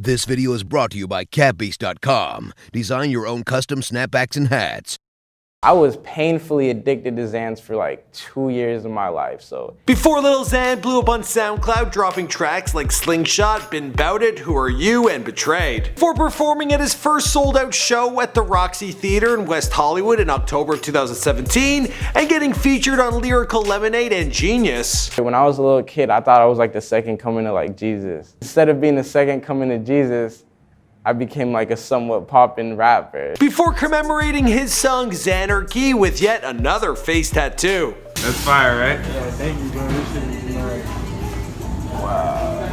This video is brought to you by CapBeast.com. Design your own custom snapbacks and hats. I was painfully addicted to Xans for like 2 years of my life, so. Before Lil Xan blew up on Soundcloud, dropping tracks like Slingshot, Been Bout It, Who Are You, and Betrayed. Before performing at his first sold-out show at the Roxy Theatre in West Hollywood in October of 2017, and getting featured on Lyrical Lemonaid and Genius. When I was a little kid, I thought I was like the second coming to like Jesus. Instead of being the second coming to Jesus, I became like a somewhat poppin' rapper. Before commemorating his song Xanarchy with yet another face tattoo. That's fire, right? Yeah, thank you, bro. This shit is nice. Wow.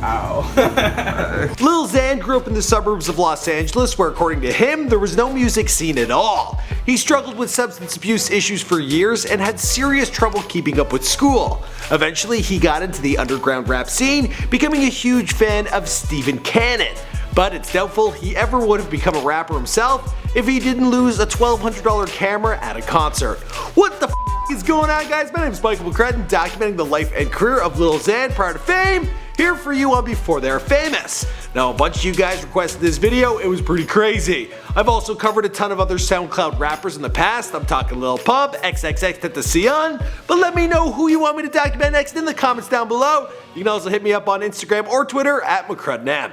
Ow. Lil Xan grew up in the suburbs of Los Angeles where, according to him, there was no music scene at all. He struggled with substance abuse issues for years and had serious trouble keeping up with school. Eventually, he got into the underground rap scene, becoming a huge fan of Stephen Cannon. But it's doubtful he ever would have become a rapper himself if he didn't lose a $1,200 camera at a concert. What the f is going on, guys? My name is Michael McCrudden, documenting the life and career of Lil Xan prior to fame, here for you on Before They're Famous. Now, a bunch of you guys requested this video. It was pretty crazy. I've also covered a ton of other SoundCloud rappers in the past. I'm talking Lil Pump, XXXTentacion, but let me know who you want me to document next in the comments down below. You can also hit me up on Instagram or Twitter at McCruddenM.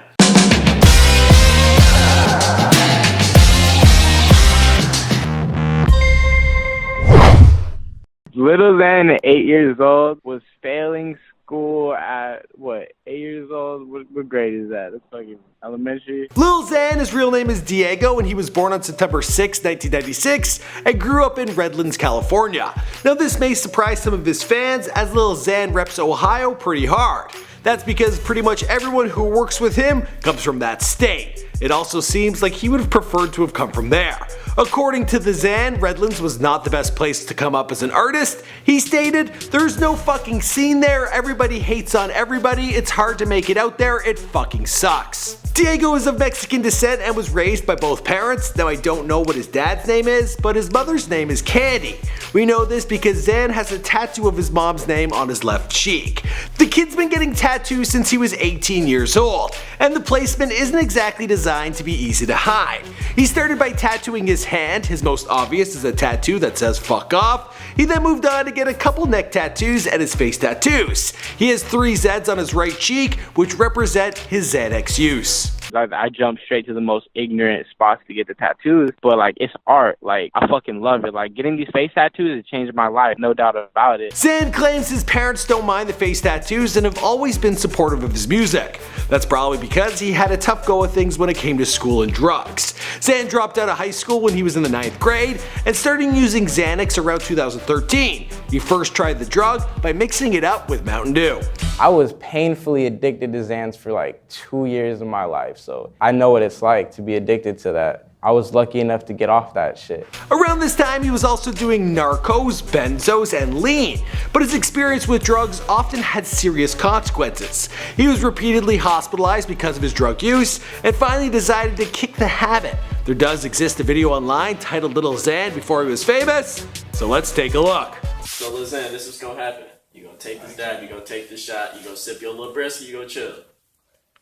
Lil Xan, 8 years old, was failing school at, what, 8 years old? What grade is that? That's fucking elementary. Lil Xan, his real name is Diego, and he was born on September 6, 1996, and grew up in Redlands, California. Now, this may surprise some of his fans, as Lil Xan reps Ohio pretty hard. That's because pretty much everyone who works with him comes from that state. It also seems like he would have preferred to have come from there. According to the Xan, Redlands was not the best place to come up as an artist. He stated, "There's no fucking scene there, everybody hates on everybody, it's hard to make it out there, it fucking sucks." Diego is of Mexican descent and was raised by both parents. Now, I don't know what his dad's name is, but his mother's name is Candy. We know this because Xan has a tattoo of his mom's name on his left cheek. The kid's been getting tattoos since he was 18 years old, and the placement isn't exactly designed to be easy to hide. He started by tattooing his hand. His most obvious is a tattoo that says "fuck off." He then moved on to get a couple neck tattoos and his face tattoos. He has 3 Zs on his right cheek, which represent his Xanax use. I jumped straight to the most ignorant spots to get the tattoos, but like, it's art. Like, I fucking love it. Like, getting these face tattoos has changed my life, no doubt about it. Xan claims his parents don't mind the face tattoos and have always been supportive of his music. That's probably because he had a tough go of things when it came to school and drugs. Xan dropped out of high school when he was in the 9th grade and started using Xanax around 2013. He first tried the drug by mixing it up with Mountain Dew. I was painfully addicted to Xans for like 2 years of my life, so I know what it's like to be addicted to that. I was lucky enough to get off that shit. Around this time, he was also doing narcos, benzos, and lean, but his experience with drugs often had serious consequences. He was repeatedly hospitalized because of his drug use, and finally decided to kick the habit. There does exist a video online titled Lil Xan Before He Was Famous, so let's take a look. So Lil Xan, this is what's gonna happen. You gonna take this dab, you gonna take this shot, you gonna sip your little brisket, you gonna chill.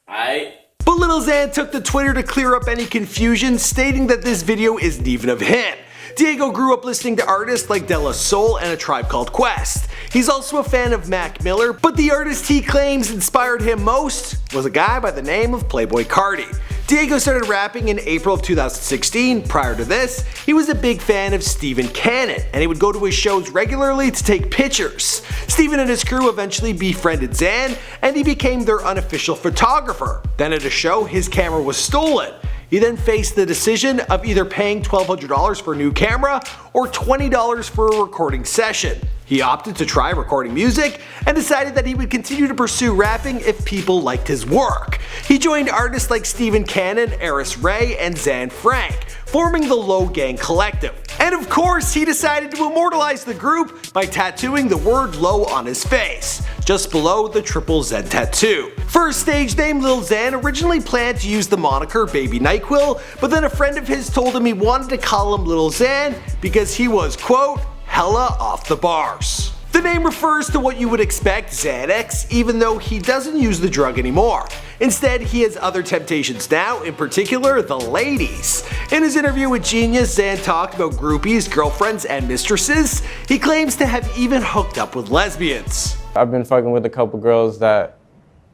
Alright? But Lil Xan took to Twitter to clear up any confusion, stating that this video isn't even of him. Diego grew up listening to artists like De La Soul and A Tribe Called Quest. He's also a fan of Mac Miller, but the artist he claims inspired him most was a guy by the name of Playboi Carti. Diego started rapping in April of 2016. Prior to this, he was a big fan of Stephen Cannon, and he would go to his shows regularly to take pictures. Stephen and his crew eventually befriended Xan, and he became their unofficial photographer. Then at a show, his camera was stolen. He then faced the decision of either paying $1,200 for a new camera or $20 for a recording session. He opted to try recording music and decided that he would continue to pursue rapping if people liked his work. He joined artists like Stephen Cannon, Eris Ray, and Zan Frank, forming the Low Gang Collective. And of course, he decided to immortalize the group by tattooing the word Low on his face, just below the triple Z tattoo. For his stage name, Lil Xan originally planned to use the moniker Baby NyQuil, but then a friend of his told him he wanted to call him Lil Xan because he was, quote, hella off the bars. The name refers to what you would expect, Xanax, even though he doesn't use the drug anymore. Instead, he has other temptations now, in particular, the ladies. In his interview with Genius, Xan talked about groupies, girlfriends, and mistresses. He claims to have even hooked up with lesbians. I've been fucking with a couple girls that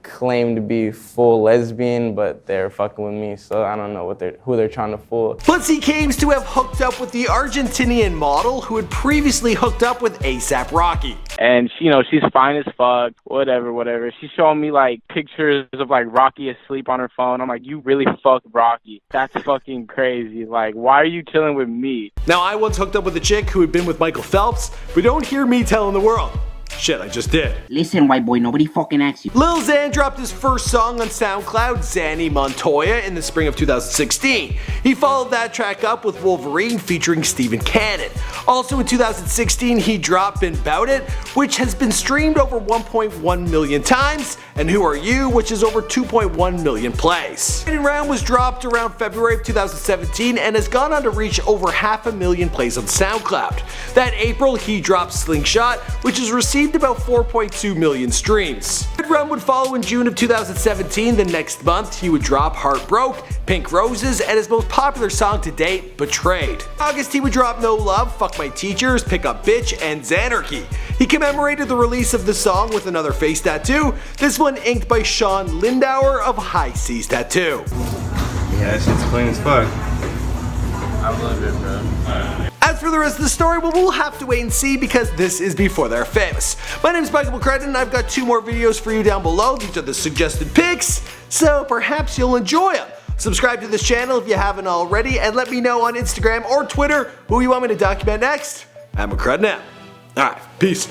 claim to be full lesbian, but they're fucking with me, so I don't know who they're trying to fool. Plus, he claims to have hooked up with the Argentinian model who had previously hooked up with A$AP Rocky. And she's fine as fuck, whatever. She's showing me like pictures of like Rocky asleep on her phone. I'm like, you really fucked Rocky? That's fucking crazy. Like, why are you chilling with me? Now, I once hooked up with a chick who had been with Michael Phelps, but don't hear me telling the world. Shit, I just did. Listen, white boy, nobody fucking asks you. Lil Xan dropped his first song on Soundcloud, Xanny Montoya, in the spring of 2016. He followed that track up with Wolverine featuring Stephen Cannon. Also in 2016, he dropped Bout It, which has been streamed over 1.1 million times, and Who Are You, which is over 2.1 million plays. Lightning Round was dropped around February of 2017 and has gone on to reach over 500,000 plays on SoundCloud. That April, he dropped Slingshot, which has received about 4.2 million streams. Good Run would follow in June of 2017. The next month, he would drop Heartbroke, Pink Roses, and his most popular song to date, Betrayed. August, he would drop No Love, Fuck My Teachers, Pick Up Bitch, and Xanarchy. He commemorated the release of the song with another face tattoo, this one inked by Sean Lindauer of High Seas Tattoo. Yeah, that shit's clean as fuck. I love it, bro. As for the rest of the story, well, we'll have to wait and see because this is before they're famous. My name is Michael McCrudden and I've got 2 more videos for you down below. These are the suggested picks, so perhaps you'll enjoy them. Subscribe to this channel if you haven't already, and let me know on Instagram or Twitter who you want me to document next. I'm McCrudden out. Alright, peace.